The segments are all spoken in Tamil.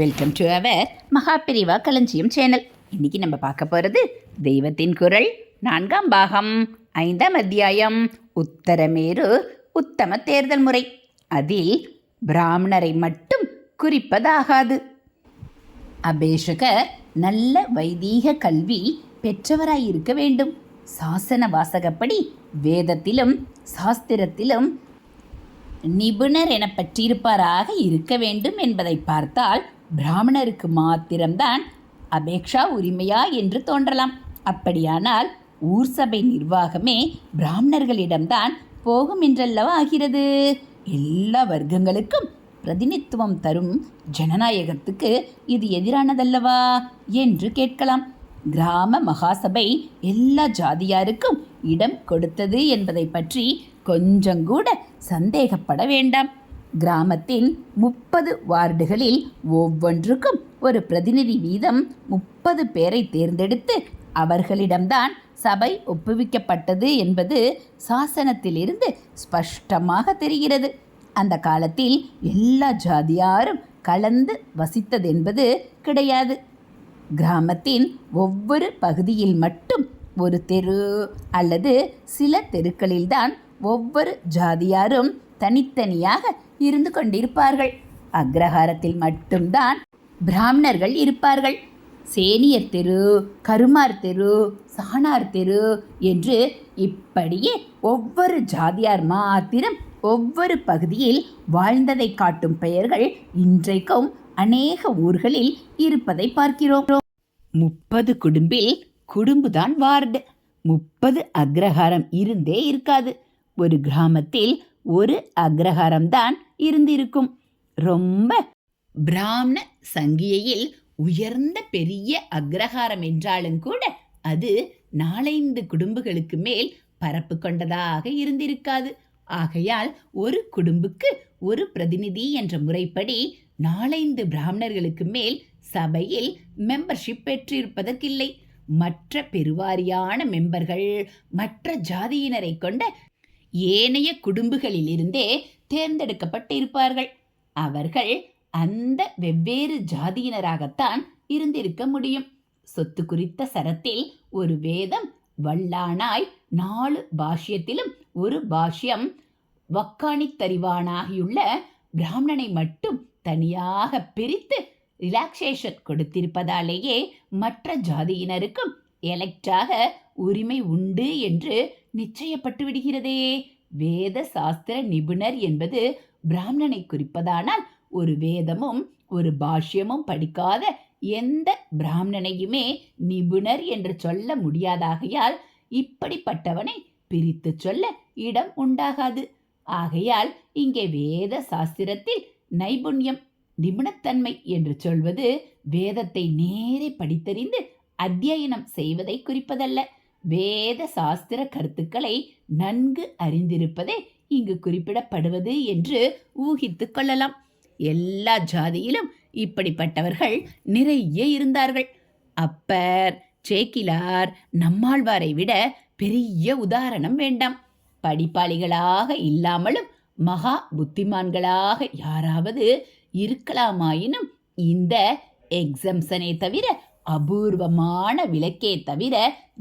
வெல்கம் டு அவர் மகாபிரிவா களஞ்சியம் சேனல். இன்னைக்கு நம்ம பார்க்க போகிறது தெய்வத்தின் குரல் 4ஆம் பாகம் 5ஆம் அத்தியாயம் உத்தரமேரு உத்தம தேர்தல் முறை. அதில் பிராமணரை மட்டும் குறிப்பதாகாது. அபேஷகர் நல்ல வைதீக கல்வி பெற்றவராயிருக்க வேண்டும். சாசன வாசகப்படி வேதத்திலும் சாஸ்திரத்திலும் நிபுணர் என பற்றியிருப்பாராக இருக்க வேண்டும் என்பதை பார்த்தால் பிராமணருக்கு மாத்திரம்தான் அபேக்ஷா உரிமையா என்று தோன்றலாம். அப்படியானால் ஊர் சபை நிர்வாகமே பிராமணர்களிடம்தான் போகும் என்றல்லவா ஆகிறது. எல்லா வர்க்கங்களுக்கும் பிரதிநிதித்துவம் தரும் ஜனநாயகத்துக்கு இது எதிரானதல்லவா என்று கேட்கலாம். கிராம மகாசபை எல்லா ஜாதியாருக்கும் இடம் கொடுத்தது என்பதை பற்றி கொஞ்சம் கூட சந்தேகப்பட வேண்டாம். கிராமத்தின் 30 வார்டுகளில் ஒவ்வொன்றுக்கும் ஒரு பிரதிநிதி வீதம் 30 பேரை தேர்ந்தெடுத்து அவர்களிடம்தான் சபை ஒப்புவிக்கப்பட்டது என்பது சாசனத்திலிருந்து ஸ்பஷ்டமாக தெரிகிறது. அந்த காலத்தில் எல்லா ஜாதியாரும் கலந்து வசித்ததென்பது கிடையாது. கிராமத்தின் ஒவ்வொரு பகுதியில் மட்டும் ஒரு தெரு அல்லது சில தெருக்களில்தான் ஒவ்வொரு ஜாதியாரும் தனித்தனியாக இருந்து கொண்டிருப்பார்கள். அக்ரஹாரத்தில் மட்டும்தான் பிராமணர்கள் இருப்பார்கள். சேனியர் தெரு, கருமார் தெரு, சாணார் தெரு என்று இப்படியே ஒவ்வொரு ஜாதியார் மாத்திரம் ஒவ்வொரு பகுதியில் வாழ்ந்ததை காட்டும் பெயர்கள் இன்றைக்கும் அநேக ஊர்களில் இருப்பதை பார்க்கிறோம். 30 குடும்பில் குடும்புதான் வார்டு. 30 அக்ரஹாரம் இருந்தே இருக்காது. ஒரு கிராமத்தில் ஒரு அக்ரஹாரம்தான் இருந்திருக்கும். ரொம்ப பிராமண சங்கியில் உயர்ந்த பெரிய அக்ரஹாரம் என்றாலும் கூட அது 4-5 குடும்பங்களுக்கு மேல் பரப்பு கொண்டதாக இருந்திருக்காது. ஆகையால் ஒரு குடும்புக்கு ஒரு பிரதிநிதி என்ற முறைப்படி 4-5 பிராமணர்களுக்கு மேல் சபையில் மெம்பர்ஷிப் பெற்றிருப்பதற்கில்லை. மற்ற பெருவாரியான மெம்பர்கள் மற்ற ஜாதியினரை கொண்ட ஏனைய குடும்பங்களிலிருந்தே தேர்ந்தெடுக்கப்பட்டிருப்பார்கள். அவர்கள் அந்த வெவ்வேறு ஜாதியினராகத்தான் இருந்திருக்க முடியும். சொத்து குறித்த சரத்தில் ஒரு வேதம் வல்லானாய் 4 பாஷ்யத்திலும் ஒரு பாஷ்யம் வக்காணித்தறிவானாகியுள்ள பிராமணனை மட்டும் தனியாக பிரித்து ரிலாக்ஸேஷன் கொடுத்திருப்பதாலேயே மற்ற ஜாதியினருக்கும் எலெக்டாக உரிமை உண்டு என்று நிச்சயப்பட்டு விடுகிறதே. வேத சாஸ்திர நிபுணர் என்பது பிராமணனை குறிப்பதானால் ஒரு வேதமும் ஒரு பாஷ்யமும் படிக்காத எந்த பிராமணனையுமே நிபுணர் என்று சொல்ல முடியாதாகையால் இப்படிப்பட்டவனை பிரித்து சொல்ல இடம் உண்டாகாது. ஆகையால் இங்கே வேத சாஸ்திரத்தில் நைபுண்யம் நிபுணத்தன்மை என்று சொல்வது வேதத்தை நேரே படித்தறிந்து அத்தியனம் செய்வதை குறிப்பதல்ல. வேத சாஸ்திர கருத்துக்களை நன்கு அறிந்திருப்பதே இங்கு குறிப்பிடப்படுவது என்று ஊகித்து கொள்ளலாம். எல்லா ஜாதியிலும் இப்படிப்பட்டவர்கள் நிறைய இருந்தார்கள். அப்பர், சேக்கிலார், நம்மாழ்வாரை விட பெரிய உதாரணம் வேண்டாம். படிப்பாளிகளாக இல்லாமலும் மகா புத்திமான்களாக யாராவது இருக்கலாமாயினும் இந்த எக்ஸம்ஷனை தவிர, அபூர்வமான விலக்கே தவிர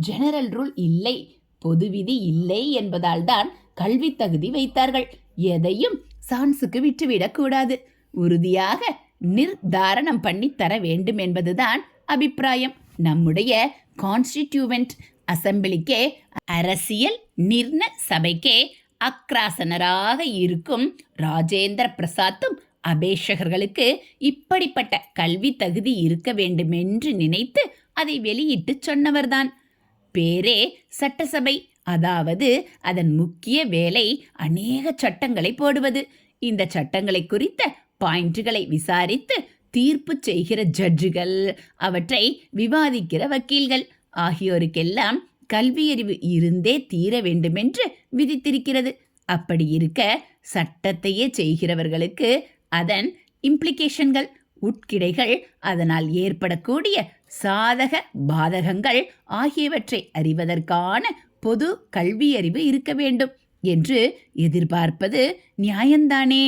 ஜெனரல் ரூல் இல்லை, பொது விதி இல்லை என்பதால் தான் கல்வி தகுதி வைத்தார்கள். எதையும் சான்ஸுக்கு விட்டுவிடக்கூடாது, உறுதியாக நிர்தாரணம் பண்ணி தர வேண்டும் என்பதுதான் அபிப்பிராயம். நம்முடைய கான்ஸ்டிடியூவன்ட் அசம்பிளிக்கே, அரசியல் நிர்ண சபைக்கே அக்ராசனராக இருக்கும் ராஜேந்திர பிரசாத்தும் அபேஷகர்களுக்கு இப்படிப்பட்ட கல்வி தகுதி இருக்க வேண்டுமென்று நினைத்து அதை வெளியிட்டு சொன்னவர்தான். பேரே சட்டசபை, அதாவது அதன் முக்கிய வேலை அநேக சட்டங்களை போடுவது. இந்த சட்டங்களை குறித்த பாயிண்ட்களை விசாரித்து தீர்ப்பு செய்கிற ஜட்ஜுகள், அவற்றை விவாதிக்கிற வக்கீல்கள் ஆகியோருக்கெல்லாம் கல்வியறிவு இருந்தே தீர வேண்டுமென்று விதித்திருக்கிறது. அப்படி இருக்க சட்டத்தையே செய்கிறவர்களுக்கு அதன் இம்ப்ளிகேஷன்கள், உட்கிடைகள், அதனால் ஏற்படக்கூடிய சாதக பாதகங்கள் ஆகியவற்றை அறிவதற்கான பொது கல்வியறிவு இருக்க வேண்டும் என்று எதிர்பார்ப்பது நியாயந்தானே?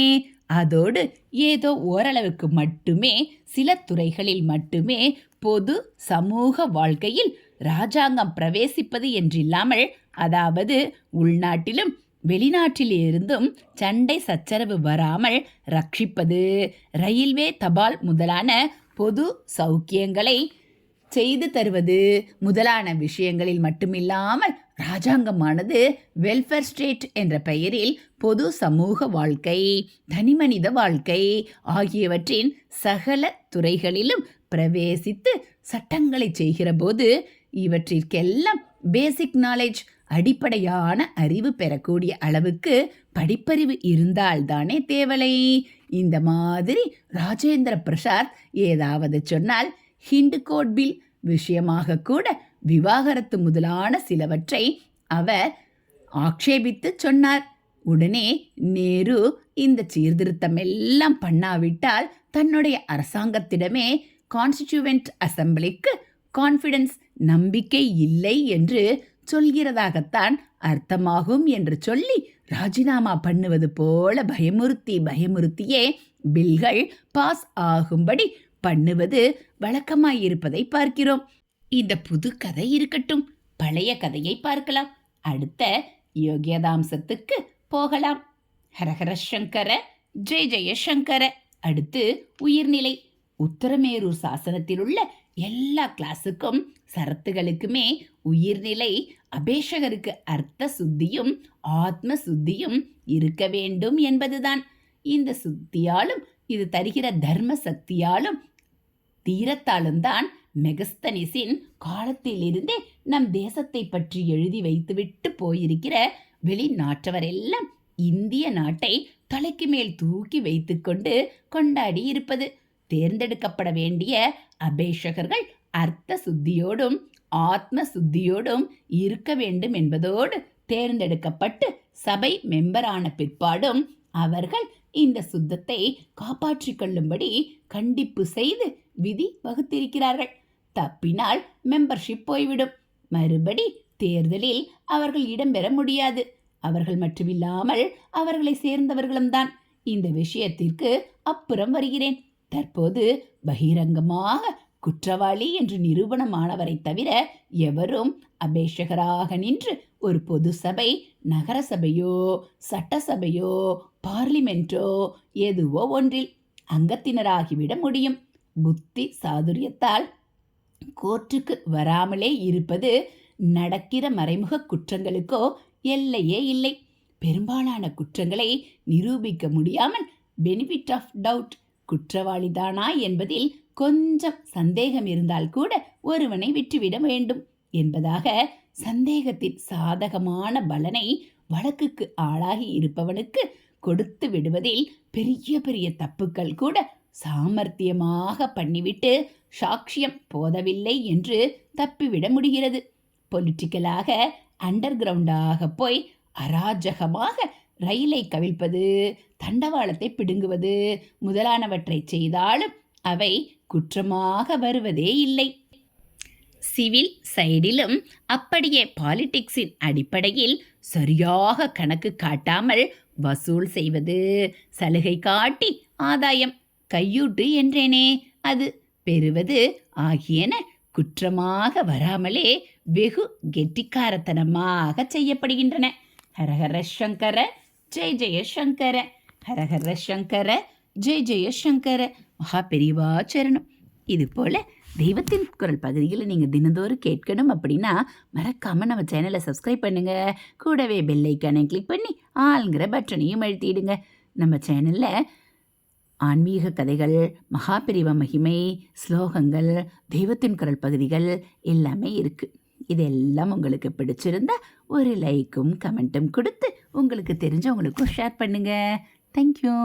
அதோடு ஏதோ ஓரளவுக்கு மட்டுமே சில துறைகளில் மட்டுமே பொது சமூக வாழ்க்கையில் இராஜாங்கம் பிரவேசிப்பது என்றில்லாமல், அதாவது உள்நாட்டிலும் வெளிநாட்டிலிருந்தும் சண்டை சச்சரவு வராமல் ரட்சிப்பது, ரயில்வே தபால் முதலான பொது சௌக்கியங்களை செய்து தருவது முதலான விஷயங்களில் மட்டுமில்லாமல், இராஜாங்கமானது வெல்ஃபேர் ஸ்டேட் என்ற பெயரில் பொது சமூக வாழ்க்கை, தனிமனித வாழ்க்கை ஆகியவற்றின் சகல துறைகளிலும் பிரவேசித்து சட்டங்களை செய்கிற போது இவற்றிற்கெல்லாம் பேசிக் நாலேஜ், அடிப்படையான அறிவு பெறக்கூடிய அளவுக்கு படிப்பறிவு இருந்தால்தானே தேவலை. இந்த மாதிரி ராஜேந்திர பிரசாத் ஏதாவது சொன்னால் ஹிந்து கோட் பில் விஷயமாக கூட விவாகரத்து முதலான சிலவற்றை அவர் ஆக்ஷேபித்து சொன்னார். உடனே நேரு இந்த சீர்திருத்தம் எல்லாம் பண்ணாவிட்டால் தன்னுடைய அரசாங்கத்திடமே கான்ஸ்டிடியூவன்ட் அசம்பிளிக்கு கான்ஃபிடன்ஸ், நம்பிக்கை இல்லை என்று சொல்கிறதாகத்தான் அர்த்தமாகும் என்று சொல்லி ராஜினாமா பண்ணுவது போல பயமுறுத்தியே பில்கள் பாஸ் ஆகும்படி பண்ணுவது வழக்கமாயிருப்பதை பார்க்கிறோம். இந்த புது கதை இருக்கட்டும், பழைய கதையை பார்க்கலாம். அடுத்த யோகியதாம்சத்துக்கு போகலாம். ஹரஹர சங்கர, ஜெய ஜெய சங்கர. அடுத்து உயிர்நிலை. உத்தரமேரூர் சாசனத்தில் உள்ள எல்லா கிளாஸுக்கும் சரத்துகளுக்குமே உயிர்நிலை அபேஷகருக்கு அர்த்த சுத்தியும் ஆத்ம சுத்தியும் இருக்க வேண்டும் என்பதுதான். இந்த சுத்தியாலும் இது தருகிற தர்ம சக்தியாலும் தீரத்தாலும் தான் மெகஸ்தனிஸின் காலத்திலிருந்தே நம் தேசத்தை பற்றி எழுதி வைத்துவிட்டு போயிருக்கிற வெளிநாட்டவரெல்லாம் இந்திய நாட்டை தலைக்கு மேல் தூக்கி வைத்துக்கொண்டு கொண்டாடி இருப்பது. தேர்ந்தெடுக்கப்பட வேண்டிய அபேஷகர்கள் அர்த்த சுத்தியோடும் ஆத்ம சுத்தியோடும் இருக்க வேண்டும் என்பதோடு தேர்ந்தெடுக்கப்பட்டு சபை மெம்பரான பிற்பாடும் அவர்கள் இந்த சுத்தத்தை காப்பாற்றிக் கொள்ளும்படி கண்டிப்பு செய்து விதி வகுத்திருக்கிறார்கள். தப்பினால் மெம்பர்ஷிப் போய்விடும். மறுபடி தேர்தலில் அவர்கள் இடம்பெற முடியாது. அவர்கள் மட்டுமில்லாமல் அவர்களை சேர்ந்தவர்களும் தான். இந்த விஷயத்திற்கு அப்புறம் வருகிறேன். தற்போது பகிரங்கமாக குற்றவாளி என்று நிரூபணமானவரை தவிர எவரும் அபேஷகராக நின்று ஒரு பொது சபை, நகரசபையோ சட்டசபையோ பார்லிமெண்டோ எதுவோ ஒன்றில் அங்கத்தினராகிவிட முடியும். புத்தி சாதுரியத்தால் கோர்ட்டுக்கு வராமலே இருப்பது நடக்கிற மறைமுக குற்றங்களுக்கோ எல்லையே இல்லை. பெரும்பாலான குற்றங்களை நிரூபிக்க முடியாமல் பெனிஃபிட் ஆஃப் டவுட், குற்றவாளிதானா என்பதில் கொஞ்சம் சந்தேகம் இருந்தால் கூட ஒருவனை விட்டுவிட வேண்டும் என்பதாக சந்தேகத்தின் சாதகமான பலனை வழக்குக்கு ஆளாகி இருப்பவனுக்கு கொடுத்து விடுவதில் பெரிய பெரிய தப்புக்கள் கூட சாமர்த்தியமாக பண்ணிவிட்டு சாட்சியம் போதவில்லை என்று தப்பிவிட முடிகிறது. பொலிட்டிக்கலாக அண்டர் கிரவுண்டாக போய் அராஜகமாக ரயிலை கவிழ்ப்பது, தண்டவாளத்தை பிடுங்குவது முதலானவற்றை செய்தாலும் அவை குற்றமாக வருவதே இல்லை. சிவில் சைடிலும் அப்படியே பாலிடிக்ஸின் அடிப்படையில் சரியாக கணக்கு காட்டாமல் வசூல் செய்வது, சலுகை காட்டி ஆதாயம், கையூட்டு என்றேனே அது பெறுவது ஆகியன குற்றமாக வராமலே வெகு கெட்டிக்காரத்தனமாக செய்யப்படுகின்றன. ஹரஹர சங்கர, ஜெய ஜெய சங்கர. ஹரஹர சங்கர, ஜெய ஜெய சங்கர. மகா பெரியவா சரணம். இது போல் தெய்வத்தின் குரல் பகுதியில் நீங்கள் தினந்தோறும் கேட்கணும் அப்படின்னா மறக்காமல் நம்ம சேனலை சப்ஸ்கிரைப் பண்ணுங்கள். கூடவே பெல் ஐக்கானை கிளிக் பண்ணி ஆளுங்கிற பட்டனையும் அழுத்திடுங்க. நம்ம சேனலில் ஆன்மீக கதைகள், மகாபெரிவா மகிமை, ஸ்லோகங்கள், தெய்வத்தின் குரல் பகுதிகள் எல்லாமே இருக்குது. இதெல்லாம் உங்களுக்கு பிடிச்சிருந்தா ஒரு லைக்கும் கமெண்ட்டும் கொடுத்து உங்களுக்கு தெரிஞ்சவங்களுக்கும் ஷேர் பண்ணுங்கள். தேங்க்யூ.